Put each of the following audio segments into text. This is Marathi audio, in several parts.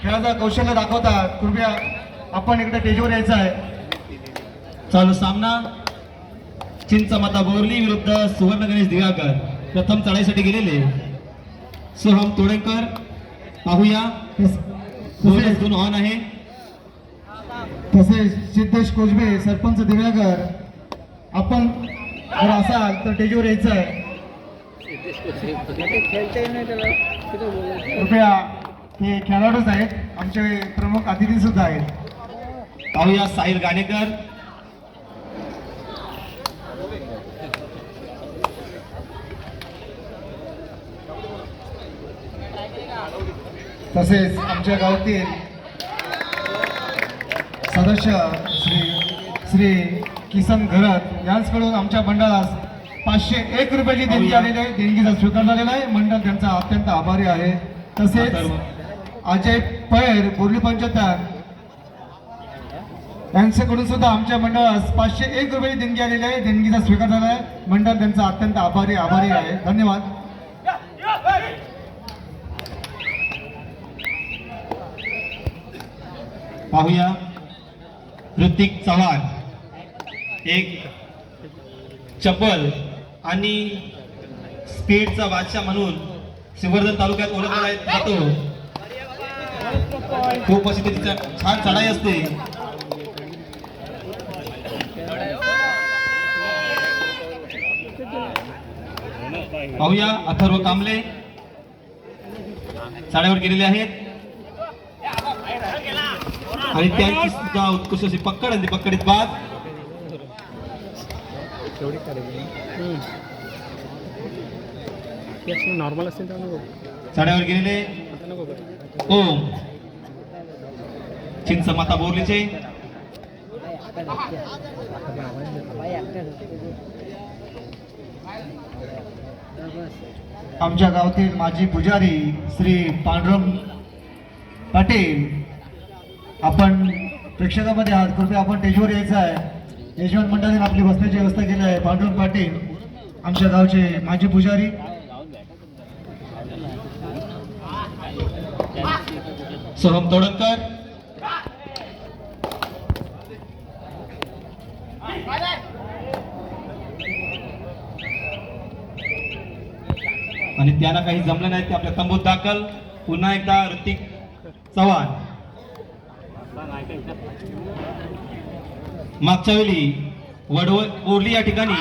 खेळाचा कौशल्य दाखवतात कृपया आपण इकडे स्टेजवर यायचं आहे. चालू सामना चिंचमाता बोरली विरुद्ध सुवर्ण गणेश दिव्याकर. प्रथम चढाईसाठी गेलेले सोहम तोडेकर. पाहूया दोन ऑन आहे. तसेच सिद्धेश कोजबे सरपंच दिव्यागर आपण जर असाल तर स्टेजवर यायचं आहे. कृपया हे खेळाडूच आहेत, आमचे प्रमुख अतिथी सुद्धा आहेत. पाहूया साहिल गाणेकर. तसेच आमच्या गावातील सदस्य श्री किसन घरत यांच्याकडून आमच्या मंडळास 501 रुपयाची देणगी आलेली आहे. देणगीचा स्वीकार झालेला आहे. मंडळ त्यांचा अत्यंत आभारी आहे. तसेच अजय पैर बोरली पंचायत यांच्याकडून सुद्धा आमच्या मंडळास 501 रुपयाची देणगी आलेली आहे. देणगीचा स्वीकार झाला आहे. मंडळ त्यांचा अत्यंत आभारी आहे. धन्यवाद. पाहूया ऋतिक चव्हाण. एक चपल आणि स्पीडचा बादशाह म्हणून सिंवर्धन तालुक्यात ओळखला जातो. खूप अशी तिचा छान चढाई असते. पाहूया अथर्व कांबळे चढाईवर गेलेले आहेत आणि त्यांची सुद्धा उत्कृष्ट अशी पकड आणि पकडीत बाद. नॉर्मल असेल चढाईवर गेलेले ओम चिंचमाता बोरलीचे. आमच्या गावातील माजी पुजारी श्री पांडुरंग पाटील आपण प्रेक्षकामध्ये आहात. कृपया आपण स्टेजवर यायचं आहे. यजमान मंडळाने आपली बसण्याची व्यवस्था केली आहे. पांडुरंग पाटील आमच्या गावचे माजी पुजारी. सोहम तोडकर. आणि त्यांना काही जमलं नाही ते आपल्या तंबूत दाखल. पुन्हा एकदा ऋतिक चव्हाण. मागच्या वेळी बोरली या ठिकाणी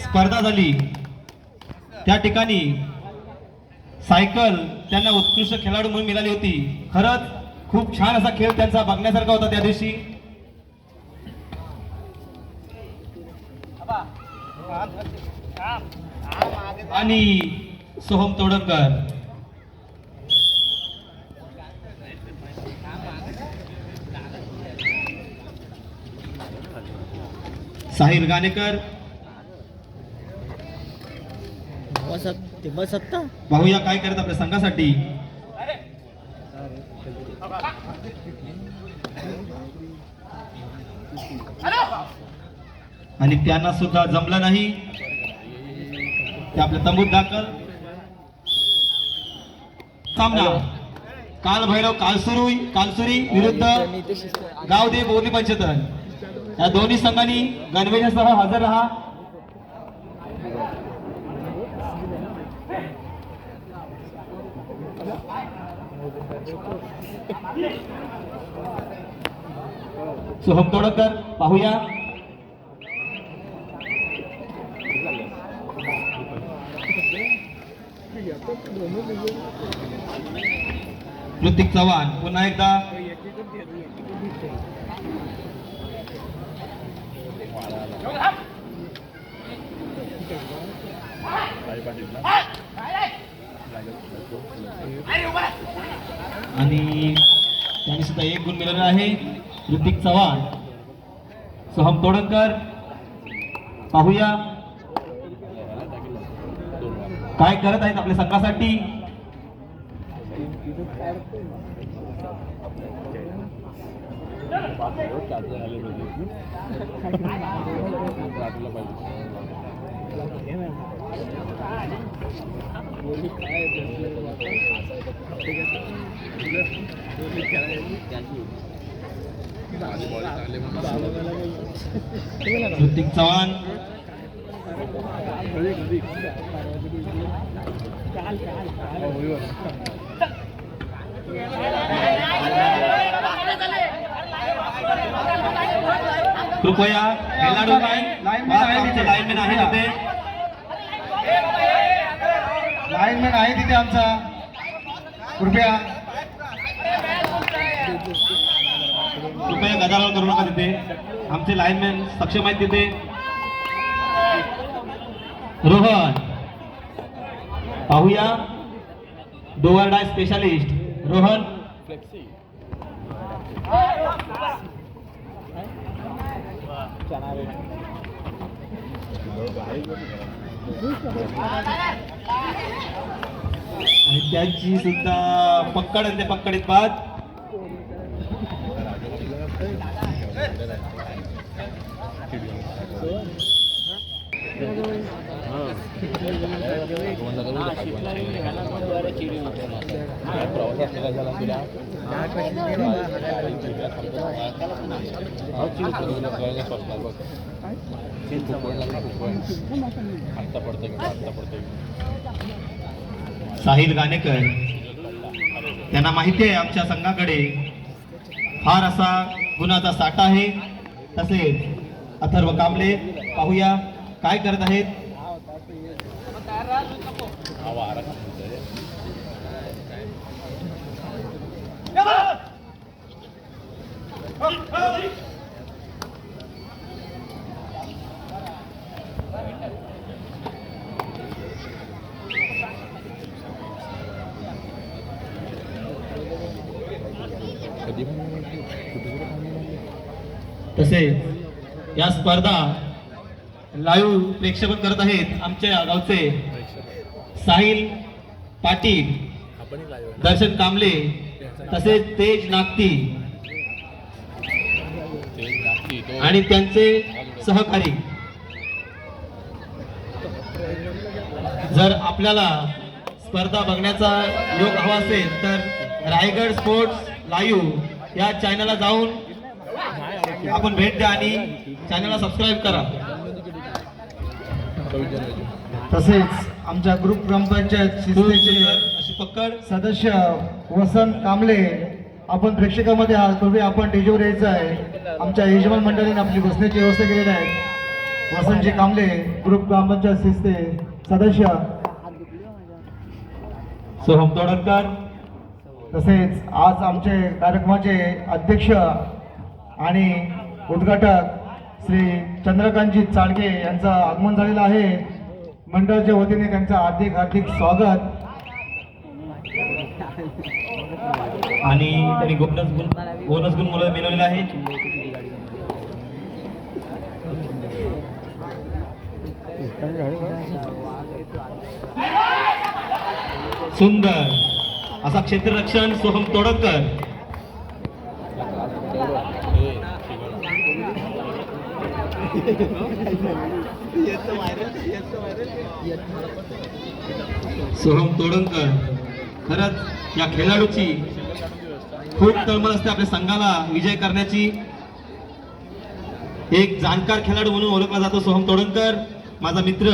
स्पर्धा झाली. त्या ठिकाणी सायकल त्यांना उत्कृष्ट खेळाडू म्हणून मिळाली होती. खरंच खूप छान असा खेळ त्यांचा बघण्यासारखा होता त्या दिवशी. आणि सोहम तोडकर. साहिल गाणेकर. पाहूया काय करत आपल्या संघासाठी. आणि त्यांना सुद्धा जमलं नाही ते आपल्या तंबूत दाखल. सामना काल भैरव कालसुरी विरुद्ध गावदेव बोरली पंचायत. या दोन्ही संघांनी गणवेशासह हजर राहा. सोहम तोडकर. पाहूया ऋतिक चव्हाण. पुन्हा एकदा आणि त्यांनी सुद्धा एक गुण मिळवला आहे. ऋतिक चव्हाण. सोहम तोडकर. पाहूया काय करत आहेत आपल्या संघासाठी. ऋतिक चव्हाण, कृपया खेळाडू लाईनमॅन आहे तिथे. लाईनमॅन आहे तिथे. लाईनमॅन आहे तिथे आमचा, कृपया कृपया गदारोळ करू नका तिथे. आमचे लाईनमॅन सक्षम आहेत तिथे. रोहन, पाहूया डोअर डाय स्पेशालिस्ट रोहन. आणि त्याची सुद्धा पक्कड आणि ते पक्कडीत बाद. साहिल गाणेकर, त्यांना माहिती आहे आमच्या संघाकडे फार असा गुणाचा साठा आहे. तसेच अथर्व कांबळे, पाहूया काय करत आहेत. तसेच या स्पर्धा लाईव्ह प्रेक्षेपण करत आहेत आमच्या गावचे साहिल पाटील, दर्शन कांबळे, तसेच तेज नागती आणि त्यांचे सहकारी. जर आपल्याला स्पर्धा बघण्याचा योग हवा असेल तर रायगड स्पोर्ट्स लाईव्ह या चॅनलला जाऊन आपण भेट द्या आणि चॅनलला सबस्क्राईब करा. तसेच आमच्या ग्रुप ग्रामपंचायत शिस्तीचे अशी पकड सदस्य वसंत कांबळे, आपण प्रेक्षकामध्ये आहात, पूर्वी आपण स्टेजवर यायचं आहे. आमच्या यजमान मंडळीने आपली बसण्याची व्यवस्था केलेली आहे. वसंतजी कांबळे, ग्रुप ग्रामपंचायत शिस्ते सदस्य. सोहम तोडकर. तसेच आज आमचे कार्यक्रमाचे अध्यक्ष आणि उद्घाटक श्री चंद्रकांतजी चाडगे यांचं आगमन झालेलं आहे. मंडळाच्या वतीने त्यांचं हार्दिक हार्दिक स्वागत. आणि त्यांनी बोनस गुण मुलं मिळवलेलं आहे. सुंदर असा क्षेत्ररक्षण सोहम तोडकर. सोहम तोडकर, खरंच या खेळाडूची खूप तळमळ असते आपल्या संघाला विजय करण्याची. एक जाणकार खेळाडू म्हणून ओळखला जातो सोहम तोडकर, माझा मित्र.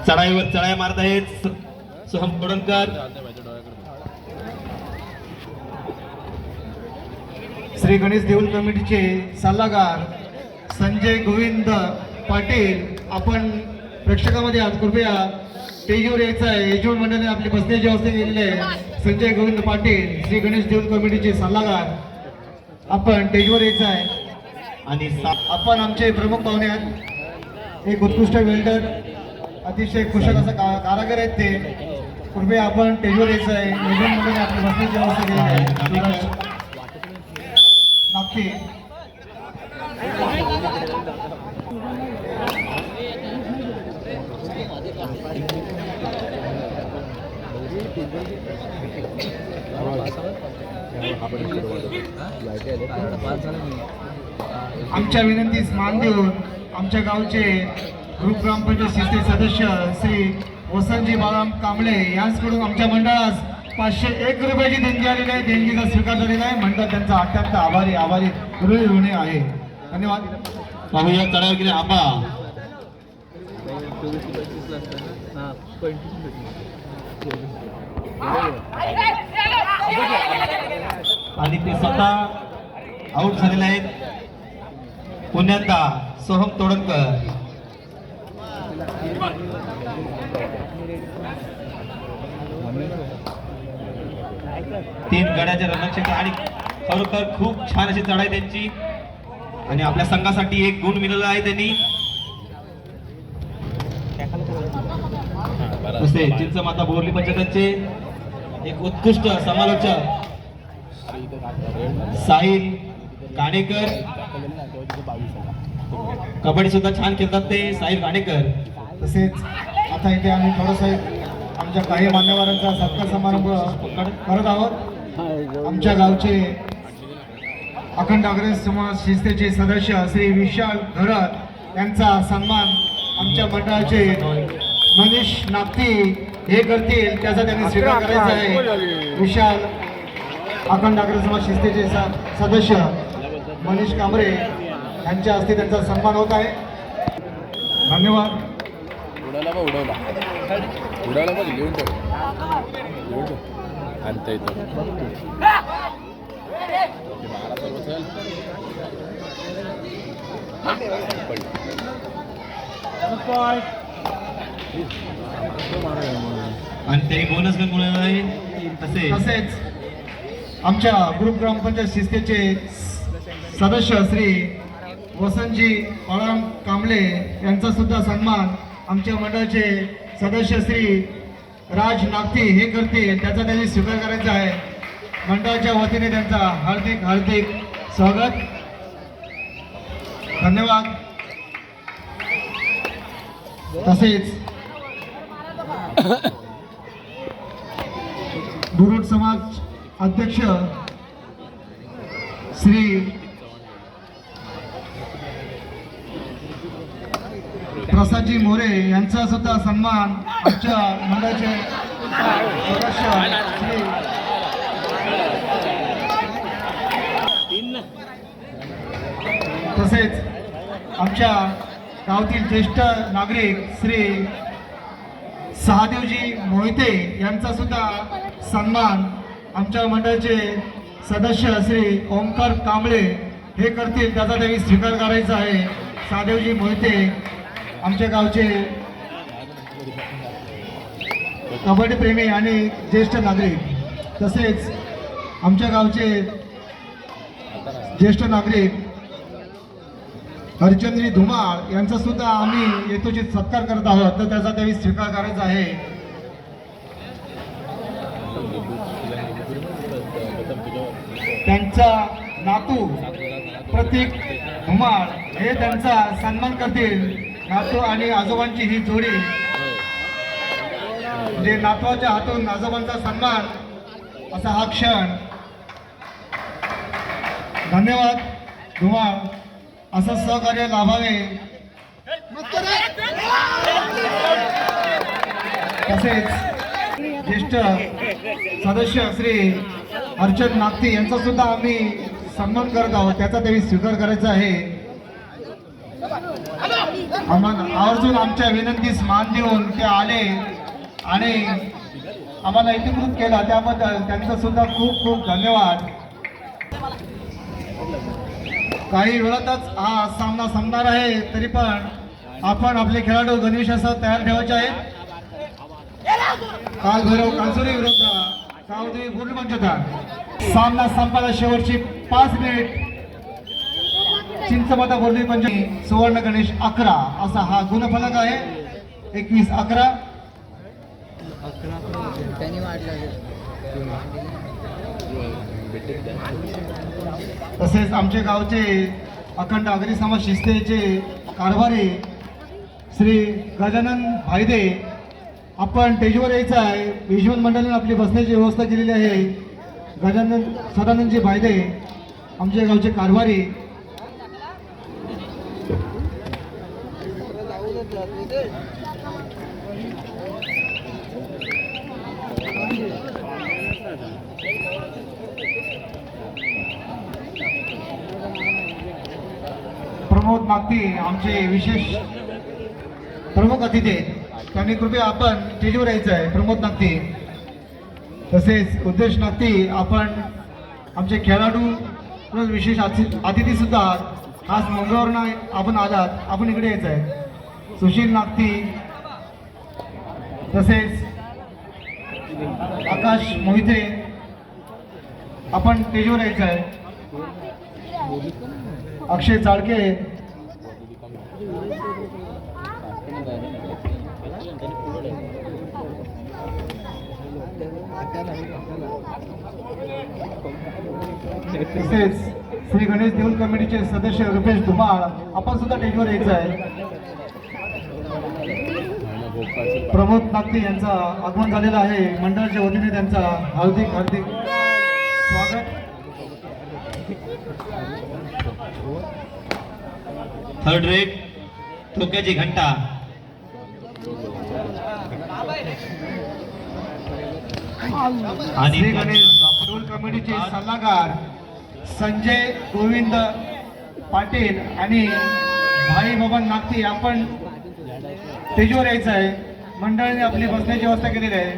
चढाईवर चढाई मारत आहेत सोहम तोडकर. श्री गणेश देऊळ कमिटीचे सल्लागार संजय गोविंद पाटील, आपण प्रेक्षकामध्ये आज कृपया स्टेजवर यायचं आहे. यजमान मंडळाने आपली बसण्याची व्यवस्था केलेली आहे. संजय गोविंद पाटील, श्री गणेश देऊळ कमिटीचे सल्लागार, आपण स्टेजवर यायचं आहे. आणि आपण आमचे प्रमुख पाहुणे आहेत. एक उत्कृष्ट वेल्डर, अतिशय कुशल असा कारागीर आहेत ते. कृपया आपण टेजवर यायचं आहे. नियोजन मंडळाने आपली बसण्याची व्यवस्था केलेली आहे. नागते आमच्या विनंतीस मान देऊन आमच्या गावचे ग्रुप ग्रामपंचायत शिस्ते सदस्य श्री वसंतजी बाळाराम कांबळे यांच्याकडून आमच्या मंडळास 501 रुपयाची देणगी आलेली आहे. देणगीचा स्वीकार झालेला आहे. मंडळ त्यांचा अत्यंत आभारी ऋणी आहे. धन्यवाद. पाहूया चढावर गेले आबा आणि ते स्वतः आउट झालेले आहेत. पुण्यांदा सोहम तोडणकर. तीन गड्याचे रणक्षेत्र आणि खरोखर खूप छान अशी चढाई त्यांची आणि आपल्या संघासाठी एक गुण मिळाला आहे त्यांनी. तसे चिंचमाता बोरली पंचायतचे एक उत्कृष्ट समालोचक साहिल गाणेकर. कबड्डी सुद्धा छान खेळतात ते साहिल गाणेकर. तसेच आता इथे आम्ही थोडंसं आमच्या काही मान्यवरांचा सत्कार समारंभ करत आहोत. आमच्या गावचे अखंड अग्रज समाज शिस्तेचे सदस्य श्री विशाल घरत यांचा सन्मान आमच्या मंडळाचे मनीष नागती हे करतील त्याचा त्यांनी स्वीकार करायचा आहे. विशाल अखंड अग्रज समाज शिस्तेचे सदस्य मनीष कांबळे यांच्या हस्ते त्यांचा सन्मान होत आहे. धन्यवाद. उडाला बघ लिहून ठेव आणता येतं आणि त्यांनी बोनस पण मिळाला आहे. तसेच आमच्या ग्रुप ग्रामपंचायत शिस्तेचे सदस्य श्री वसंतजी बाळाराम कांबळे यांचा सुद्धा सन्मान आमच्या मंडळाचे सदस्य श्री राज नागती हे करतील त्याचा त्यांनी स्वीकार करायचा आहे. मंडळाच्या वतीने त्यांचा हार्दिक स्वागत. धन्यवाद. तसेच बुरुड समाज अध्यक्ष श्री प्रसादजी मोरे यांचा सुद्धा सन्मान आमच्या मंडळाचे सदस्य श्री तसेच आमच्या गावातील ज्येष्ठ नागरिक श्री सहादेवजी मोहिते यांचा सुद्धा सन्मान आमच्या मंडळाचे सदस्य श्री ओमकार कांबळे हे करतील त्याचा त्यांनी स्वीकार करायचा आहे. सहादेवजी मोहिते आमच्या गावचे कबड्डी प्रेमी आणि ज्येष्ठ नागरिक. तसेच आमच्या गावचे ज्येष्ठ नागरिक हरिचंद्री धुमाळ यांचा सुद्धा आम्ही यथोचित सत्कार करत आहोत तर त्याचा त्यांनी स्वीकार करायचा आहे. त्यांचा नातू प्रतीक धुमाळ हे त्यांचा सन्मान करतील. नातू आणि आजोबांची ही जोडी म्हणजे नातवाच्या हातून आजोबांचा सन्मान असा हा क्षण. धन्यवाद. धुमाळ असं सहकार्य लाभावे. तसेच ज्येष्ठ सदस्य श्री अर्चन नागती यांचा सुद्धा आम्ही सन्मान करत आहोत त्याचा त्यांनी स्वीकार करायचा आहे. आवर्जून आमच्या विनंतीस मान देऊन ते आले आणि आम्हाला इतिकृत केला त्याबद्दल त्यांचा सुद्धा खूप खूप धन्यवाद. काही वेळातच हा सामना संपणार आहे तरी पण आपण आपले खेळाडू गणवेशासह तयार ठेवायचे आहेत. कालभैरव कांसुरी विरुद्ध सावदेवी बोरली पंचायत सामना संपायला शेवटची 5 मिनिट. चिंचमाता बोरली पंचायत सुवर्ण गणेश 11 असा हा गुणफलक आहे. 21-11 तसेच आमच्या गावचे अखंड आगरी समाज शिस्तेचे कारभारी श्री गजानन भाईदे आपण स्टेजवर यायचं आहे. यजमान मंडळाने आपली बसण्याची व्यवस्था केलेली आहे. गजानन सदानंदजी भाईदे आमच्या गावचे कारभारी. प्रमोद नागती आमचे विशेष प्रमुख अतिथी आहेत. त्यांनी कृपया आपण स्टेजवर यायचं आहे. प्रमोद नागती. तसेच उद्देश नागती आपण आमचे खेळाडू प्लस विशेष अतिथी सुद्धा आज मंगळवारनं आपण आलात. आपण इकडे यायचं आहे. सुशील नागती तसेच आकाश मोहिते आपण स्टेजवर यायचं आहे. अक्षय चाळके तसेच श्री गणेश देऊळ कमिटीचे सदस्य रुपेश धुमाळ आपण सुद्धा स्टेजवर यायचं आहे. प्रमोद नागती यांचं आगमन झालेलं आहे. मंडळाच्या वतीने त्यांचा हार्दिक हार्दिक स्वागत. थर्ड रेट ठोक्याची घंटा आणि श्री गणेश देऊळ कमिटीचे सल्लागार संजय गोविंद पाटील आणि भाई बबन नागती आपण स्टेजवर यायचं आहे. मंडळाने आपली बसण्याची व्यवस्था केलेली आहे.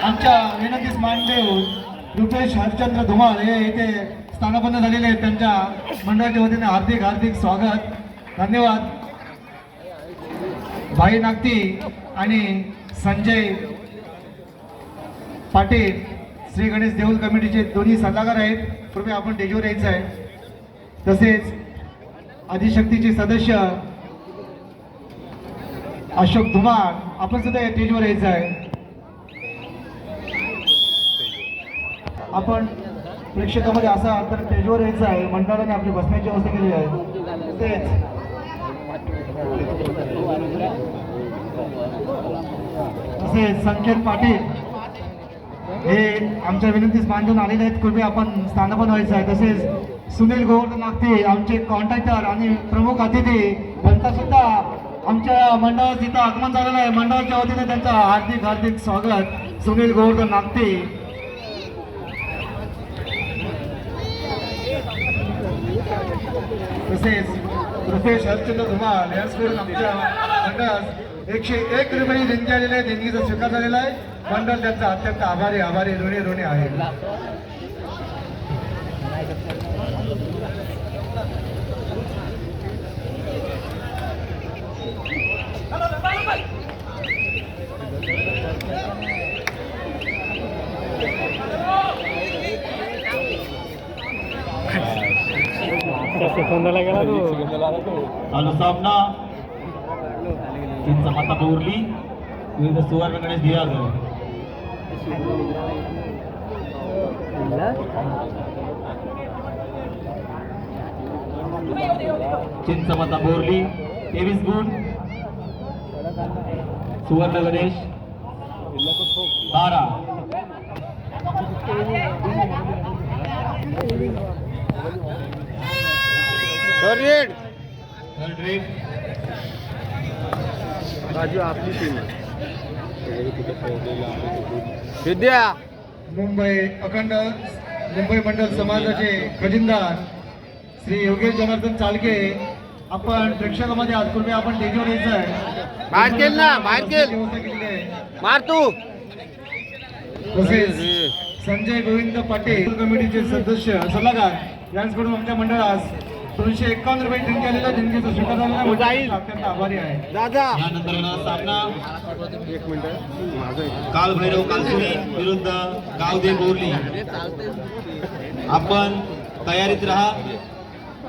आमच्या विनंतीस मान देऊन रुपेश हरचंद्र धुमाळ हे इथे स्थानापन्न झालेले आहेत. त्यांच्या मंडळाच्या वतीने हार्दिक हार्दिक स्वागत. धन्यवाद. भाई नागती आणि संजय पाटील श्री गणेश देऊळ कमिटीचे दोन्ही सल्लागार आहेत. कृपया आपण स्टेजवर यायचं आहे. तसेच आदिशक्तीचे सदस्य अशोक धुमाळ आपण सुद्धा स्टेजवर यायचं आहे. आपण प्रेक्षकामध्ये असा तर स्टेजवर यायचं आहे. मंडळाने आपली बसण्याची व्यवस्था केलेली आहे. तसेच संकेत पाटील हे आमच्या विनंतीस मांडून आलेले आहेत. कृपया आपण स्थानापन्न व्हायचं आहे. तसेच सुनील गोवर्धन नागते आमचे कॉन्ट्रॅक्टर आणि प्रमुख अतिथी यांचा सुद्धा आमच्या मंडळात इथं आगमन झालेलं आहे. मंडळाच्या वतीने त्यांचं हार्दिक हार्दिक स्वागत. सुनील गोवर्धन नागते तसेच रुपेश हरचंद्र धुमाळ यांच्याकडून आमच्या मंडळास 101 रुपये देणगी आलेली आहे. देणगीचा स्वीकार झालेला आहे. मंडळ त्यांचा अत्यंत आभारी ऋणी आहे. चालू सामना चिंच माता बोरली विविध सुवर्ण गणेश दिया चिंच माता बोरली 23 गुण सुवर्ण गणेश 12 थर्ड रेट राजू आपली टीम विद्या मुंबई अखंड मुंबई मंडळ समाजाचे खजिनदार श्री योगेश जनार्दन चालके आपण प्रेक्षकामध्ये आज पूर्वी आपण स्टेजवर यायचं आहे. बाहेर केल ना, बाहेर केल. व्यवस्था केलेली आहे. मार तू. तसेच संजय गोविंद पाटील कमिटीचे सदस्य सल्लागार यांच्याकडून आमच्या मंडळास 251 रुपये देणगी आलेला. देणगीचा स्वीकार झालेला आहे. अत्यंत आभारी आहे. दादा यानंतर सामना एक मिनिट माझं काल भैरव कालसुरी विरुद्ध गावदे बोरली. आपण तयारीत राहा.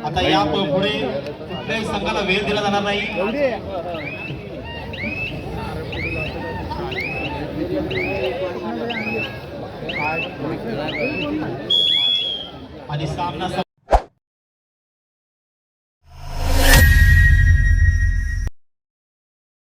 आता या पुढे कुठल्याही संघाला वेळ दिला जाणार नाही. आणि सामना